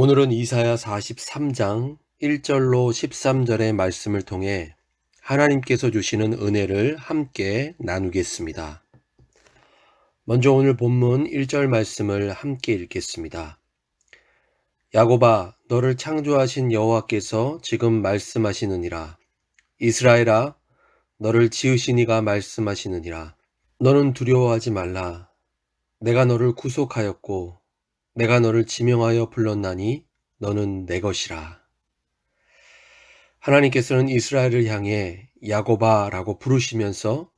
오늘은 이사야 43장 1절로 13절의 말씀을 통해 하나님께서 주시는 은혜를 함께 나누겠습니다. 먼저 오늘 본문 1절 말씀을 함께 읽겠습니다. 야곱아, 너를 창조하신 여호와께서 지금 말씀하시느니라. 이스라엘아, 너를 지으신 이가 말씀하시느니라. 너는 두려워하지 말라. 내가 너를 구속하였고 내가 너를 지명하여 불렀나니 너는 내 것이라. 하나님께서는 이스라엘을 향해 야곱아라고 부르시면서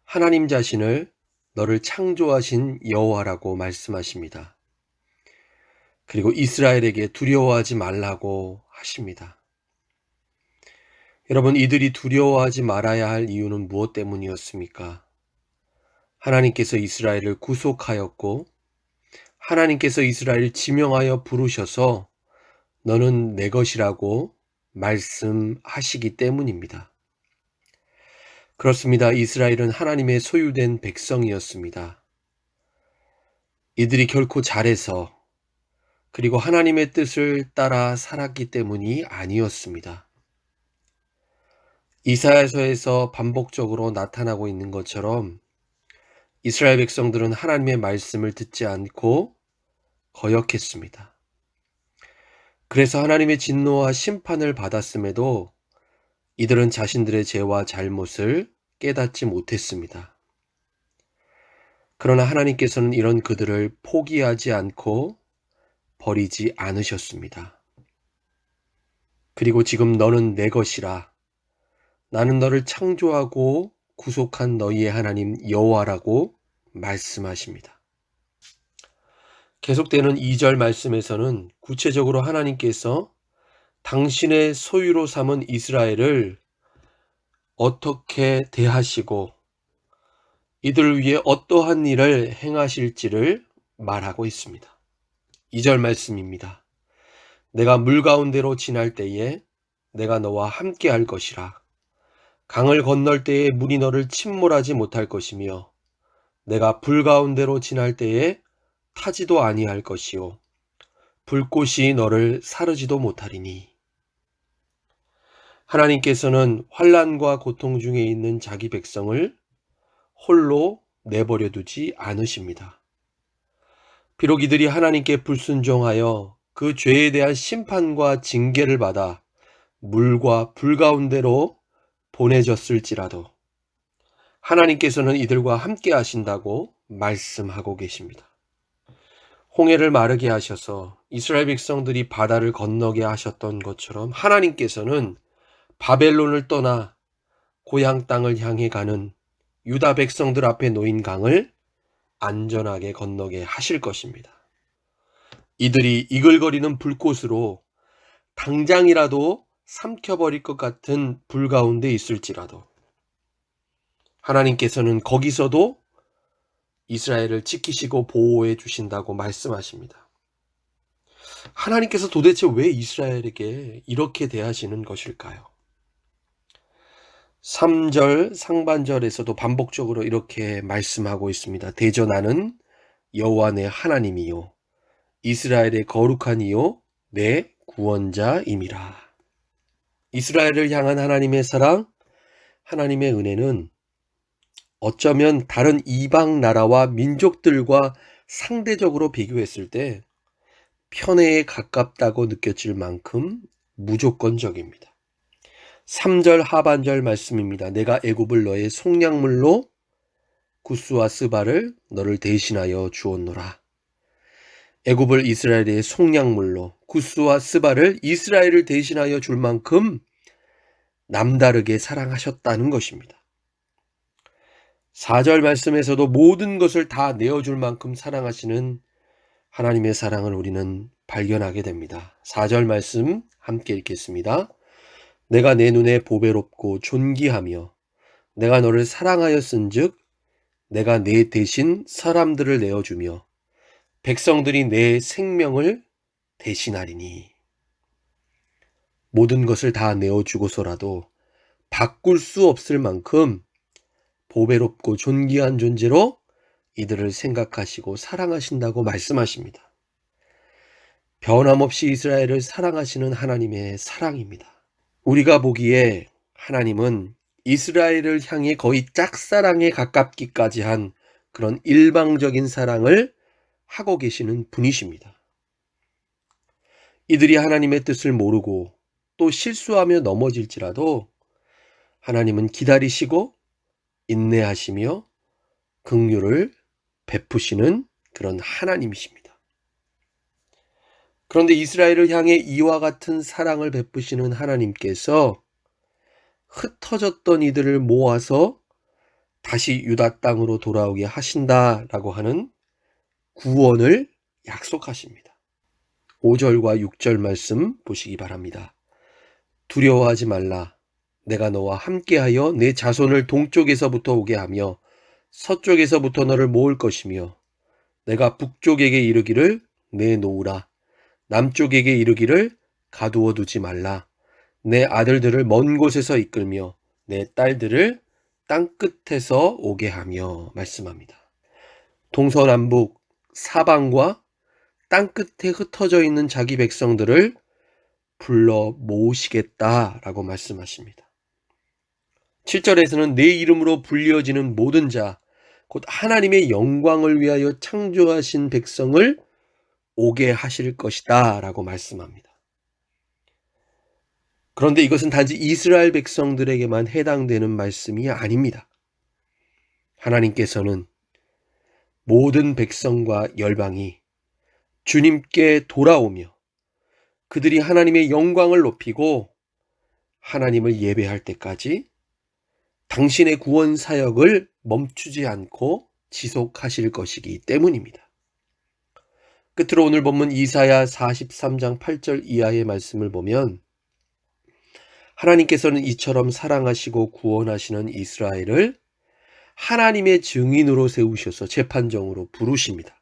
하나님 자신을 너를 창조하신 여호와라고 말씀하십니다. 그리고 이스라엘에게 두려워하지 말라고 하십니다. 여러분, 이들이 두려워하지 말아야 할 이유는 무엇 때문이었습니까? 하나님께서 이스라엘을 구속하였고 하나님께서 이스라엘을 지명하여 부르셔서 너는 내 것이라고 말씀하시기 때문입니다. 그렇습니다. 이스라엘은 하나님의 소유된 백성이었습니다. 이들이 결코 잘해서 그리고 하나님의 뜻을 따라 살았기 때문이 아니었습니다. 이사야서에서 반복적으로 나타나고 있는 것처럼 이스라엘 백성들은 하나님의 말씀을 듣지 않고 거역했습니다. 그래서 하나님의 진노와 심판을 받았음에도 이들은 자신들의 죄와 잘못을 깨닫지 못했습니다. 그러나 하나님께서는 이런 그들을 포기하지 않고 버리지 않으셨습니다. 그리고 지금 너는 내 것이라. 나는 너를 창조하고 구속한 너희의 하나님 여호와라고 말씀하십니다. 계속되는 2절 말씀에서는 구체적으로 하나님께서 당신의 소유로 삼은 이스라엘을 어떻게 대하시고 이들을 위해 어떠한 일을 행하실지를 말하고 있습니다. 2절 말씀입니다. 내가 물 가운데로 지날 때에 내가 너와 함께 할 것이라. 강을 건널 때에 물이 너를 침몰하지 못할 것이며 내가 불 가운데로 지날 때에 타지도 아니할 것이요 불꽃이 너를 사르지도 못하리니. 하나님께서는 환난과 고통 중에 있는 자기 백성을 홀로 내버려 두지 않으십니다. 비록 이들이 하나님께 불순종하여 그 죄에 대한 심판과 징계를 받아 물과 불 가운데로 보내졌을지라도 하나님께서는 이들과 함께 하신다고 말씀하고 계십니다. 홍해를 마르게 하셔서 이스라엘 백성들이 바다를 건너게 하셨던 것처럼 하나님께서는 바벨론을 떠나 고향 땅을 향해 가는 유다 백성들 앞에 놓인 강을 안전하게 건너게 하실 것입니다. 이들이 이글거리는 불꽃으로 당장이라도 삼켜버릴 것 같은 불 가운데 있을지라도 하나님께서는 거기서도 이스라엘을 지키시고 보호해 주신다고 말씀하십니다. 하나님께서 도대체 왜 이스라엘에게 이렇게 대하시는 것일까요? 3절 상반절에서도 반복적으로 이렇게 말씀하고 있습니다. 대전하는 여호와 내 하나님이요 이스라엘의 거룩한 이요 내 구원자임이라. 이스라엘을 향한 하나님의 사랑, 하나님의 은혜는 어쩌면 다른 이방 나라와 민족들과 상대적으로 비교했을 때 편애에 가깝다고 느껴질 만큼 무조건적입니다. 3절 하반절 말씀입니다. 내가 애굽을 너의 속량물로 구스와 스바를 너를 대신하여 주었노라. 애굽을 이스라엘의 속량물로 구스와 스바를 이스라엘을 대신하여 줄 만큼 남다르게 사랑하셨다는 것입니다. 4절 말씀에서도 모든 것을 다 내어줄 만큼 사랑하시는 하나님의 사랑을 우리는 발견하게 됩니다. 4절 말씀 함께 읽겠습니다. 내가 내 눈에 보배롭고 존귀하며 내가 너를 사랑하였은즉 내가 내 대신 사람들을 내어주며 백성들이 내 생명을 대신하리니. 모든 것을 다 내어주고서라도 바꿀 수 없을 만큼 보배롭고 존귀한 존재로 이들을 생각하시고 사랑하신다고 말씀하십니다. 변함없이 이스라엘을 사랑하시는 하나님의 사랑입니다. 우리가 보기에 하나님은 이스라엘을 향해 거의 짝사랑에 가깝기까지 한 그런 일방적인 사랑을 하고 계시는 분이십니다. 이들이 하나님의 뜻을 모르고 또 실수하며 넘어질지라도 하나님은 기다리시고 인내하시며 긍휼을 베푸시는 그런 하나님이십니다. 그런데 이스라엘을 향해 이와 같은 사랑을 베푸시는 하나님께서 흩어졌던 이들을 모아서 다시 유다 땅으로 돌아오게 하신다라고 하는 구원을 약속하십니다. 5절과 6절 말씀 보시기 바랍니다. 두려워하지 말라. 내가 너와 함께하여 내 자손을 동쪽에서부터 오게 하며 서쪽에서부터 너를 모을 것이며 내가 북쪽에게 이르기를 내놓으라. 남쪽에게 이르기를 가두어 두지 말라. 내 아들들을 먼 곳에서 이끌며 내 딸들을 땅끝에서 오게 하며 말씀합니다. 동서남북 사방과 땅끝에 흩어져 있는 자기 백성들을 불러 모으시겠다라고 말씀하십니다. 7절에서는 내 이름으로 불려지는 모든 자, 곧 하나님의 영광을 위하여 창조하신 백성을 오게 하실 것이다 라고 말씀합니다. 그런데 이것은 단지 이스라엘 백성들에게만 해당되는 말씀이 아닙니다. 하나님께서는 모든 백성과 열방이 주님께 돌아오며 그들이 하나님의 영광을 높이고 하나님을 예배할 때까지 당신의 구원 사역을 멈추지 않고 지속하실 것이기 때문입니다. 끝으로 오늘 본문 이사야 43장 8절 이하의 말씀을 보면 하나님께서는 이처럼 사랑하시고 구원하시는 이스라엘을 하나님의 증인으로 세우셔서 재판정으로 부르십니다.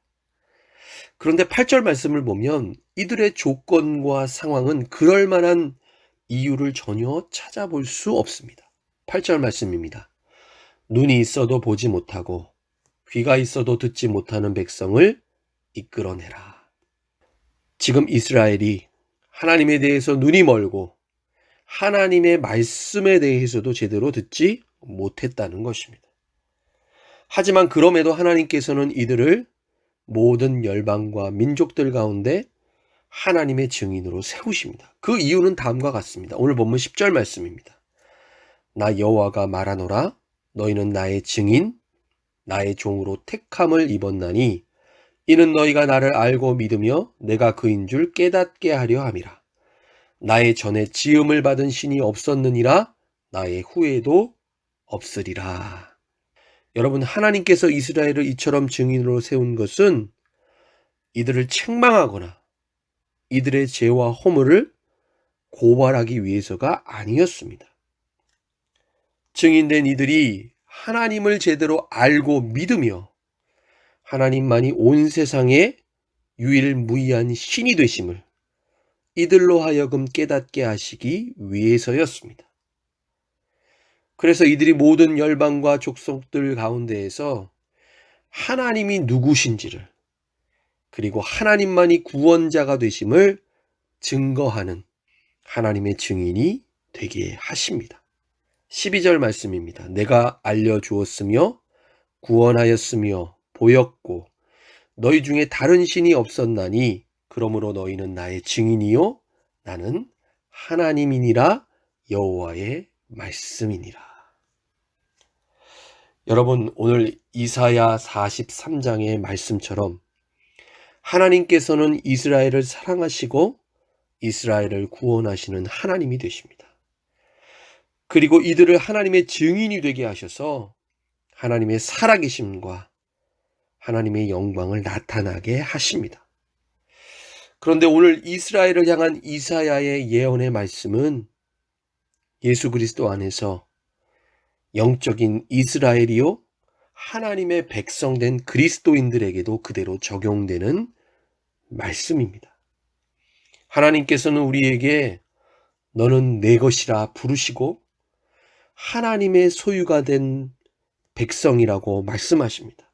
그런데 8절 말씀을 보면 이들의 조건과 상황은 그럴 만한 이유를 전혀 찾아볼 수 없습니다. 8절 말씀입니다. 눈이 있어도 보지 못하고 귀가 있어도 듣지 못하는 백성을 이끌어내라. 지금 이스라엘이 하나님에 대해서 눈이 멀고 하나님의 말씀에 대해서도 제대로 듣지 못했다는 것입니다. 하지만 그럼에도 하나님께서는 이들을 모든 열방과 민족들 가운데 하나님의 증인으로 세우십니다. 그 이유는 다음과 같습니다. 오늘 본문 10절 말씀입니다. 나 여호와가 말하노라. 너희는 나의 증인, 나의 종으로 택함을 입었나니 이는 너희가 나를 알고 믿으며 내가 그인 줄 깨닫게 하려 함이라. 나의 전에 지음을 받은 신이 없었느니라. 나의 후에도 없으리라. 여러분, 하나님께서 이스라엘을 이처럼 증인으로 세운 것은 이들을 책망하거나 이들의 죄와 허물을 고발하기 위해서가 아니었습니다. 증인된 이들이 하나님을 제대로 알고 믿으며 하나님만이 온 세상의 유일무이한 신이 되심을 이들로 하여금 깨닫게 하시기 위해서였습니다. 그래서 이들이 모든 열방과 족속들 가운데에서 하나님이 누구신지를 그리고 하나님만이 구원자가 되심을 증거하는 하나님의 증인이 되게 하십니다. 12절 말씀입니다. 내가 알려주었으며 구원하였으며 보였고 너희 중에 다른 신이 없었나니 그러므로 너희는 나의 증인이요 나는 하나님이니라 여호와의 말씀이니라. 여러분, 오늘 이사야 43장의 말씀처럼 하나님께서는 이스라엘을 사랑하시고 이스라엘을 구원하시는 하나님이 되십니다. 그리고 이들을 하나님의 증인이 되게 하셔서 하나님의 살아계심과 하나님의 영광을 나타나게 하십니다. 그런데 오늘 이스라엘을 향한 이사야의 예언의 말씀은 예수 그리스도 안에서 영적인 이스라엘이요 하나님의 백성된 그리스도인들에게도 그대로 적용되는 말씀입니다. 하나님께서는 우리에게 너는 내 것이라 부르시고 하나님의 소유가 된 백성이라고 말씀하십니다.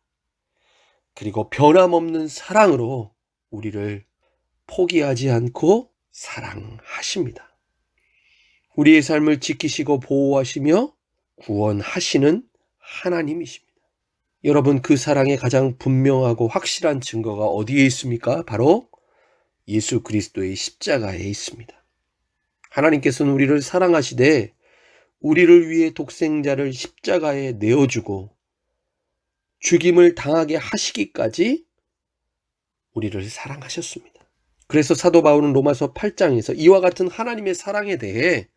그리고 변함없는 사랑으로 우리를 포기하지 않고 사랑하십니다. 우리의 삶을 지키시고 보호하시며 구원하시는 하나님이십니다. 여러분, 그 사랑의 가장 분명하고 확실한 증거가 어디에 있습니까? 바로 예수 그리스도의 십자가에 있습니다. 하나님께서는 우리를 사랑하시되 우리를 위해 독생자를 십자가에 내어주고 죽임을 당하게 하시기까지 우리를 사랑하셨습니다. 그래서 사도 바울은 로마서 8장에서 이와 같은 하나님의 사랑에 대해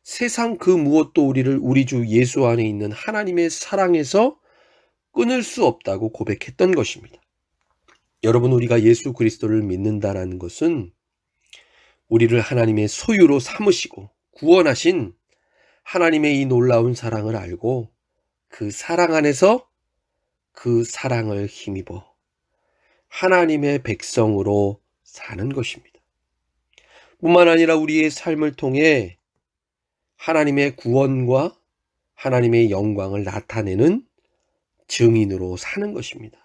세상 그 무엇도 우리를 우리 주 예수 안에 있는 하나님의 사랑에서 끊을 수 없다고 고백했던 것입니다. 여러분, 우리가 예수 그리스도를 믿는다라는 것은 우리를 하나님의 소유로 삼으시고 구원하신 하나님의 이 놀라운 사랑을 알고 그 사랑 안에서 그 사랑을 힘입어 하나님의 백성으로 사는 것입니다. 뿐만 아니라 우리의 삶을 통해 하나님의 구원과 하나님의 영광을 나타내는 증인으로 사는 것입니다.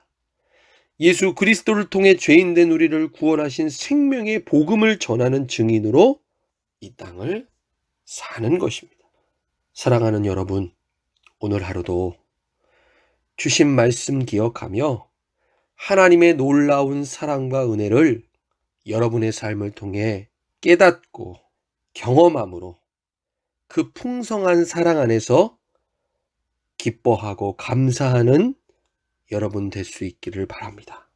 예수 그리스도를 통해 죄인된 우리를 구원하신 생명의 복음을 전하는 증인으로 이 땅을 사는 것입니다. 사랑하는 여러분, 오늘 하루도 주신 말씀 기억하며 하나님의 놀라운 사랑과 은혜를 여러분의 삶을 통해 깨닫고 경험함으로 그 풍성한 사랑 안에서 기뻐하고 감사하는 여러분 될 수 있기를 바랍니다.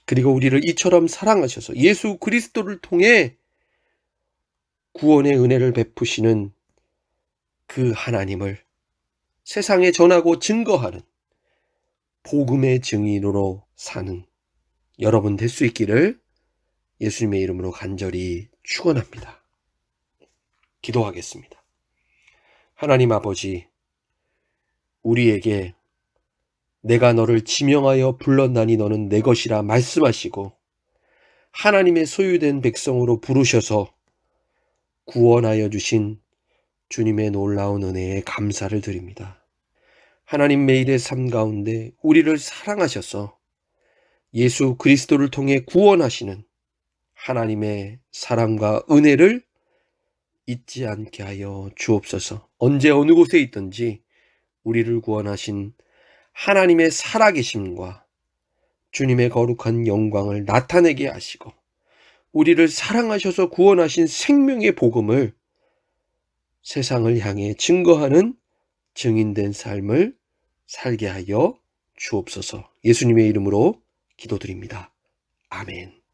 그리고 우리를 이처럼 사랑하셔서 예수 그리스도를 통해 구원의 은혜를 베푸시는 그 하나님을 세상에 전하고 증거하는 복음의 증인으로 사는 여러분 될 수 있기를 예수님의 이름으로 간절히 축원합니다. 기도하겠습니다. 하나님 아버지, 우리에게 내가 너를 지명하여 불렀나니 너는 내 것이라 말씀하시고 하나님의 소유된 백성으로 부르셔서 구원하여 주신 주님의 놀라운 은혜에 감사를 드립니다. 하나님, 매일의 삶 가운데 우리를 사랑하셔서 예수 그리스도를 통해 구원하시는 하나님의 사랑과 은혜를 잊지 않게 하여 주옵소서. 언제 어느 곳에 있든지 우리를 구원하신 하나님의 살아계심과 주님의 거룩한 영광을 나타내게 하시고 우리를 사랑하셔서 구원하신 생명의 복음을 세상을 향해 증거하는 증인된 삶을 살게 하여 주옵소서. 예수님의 이름으로 기도드립니다. 아멘.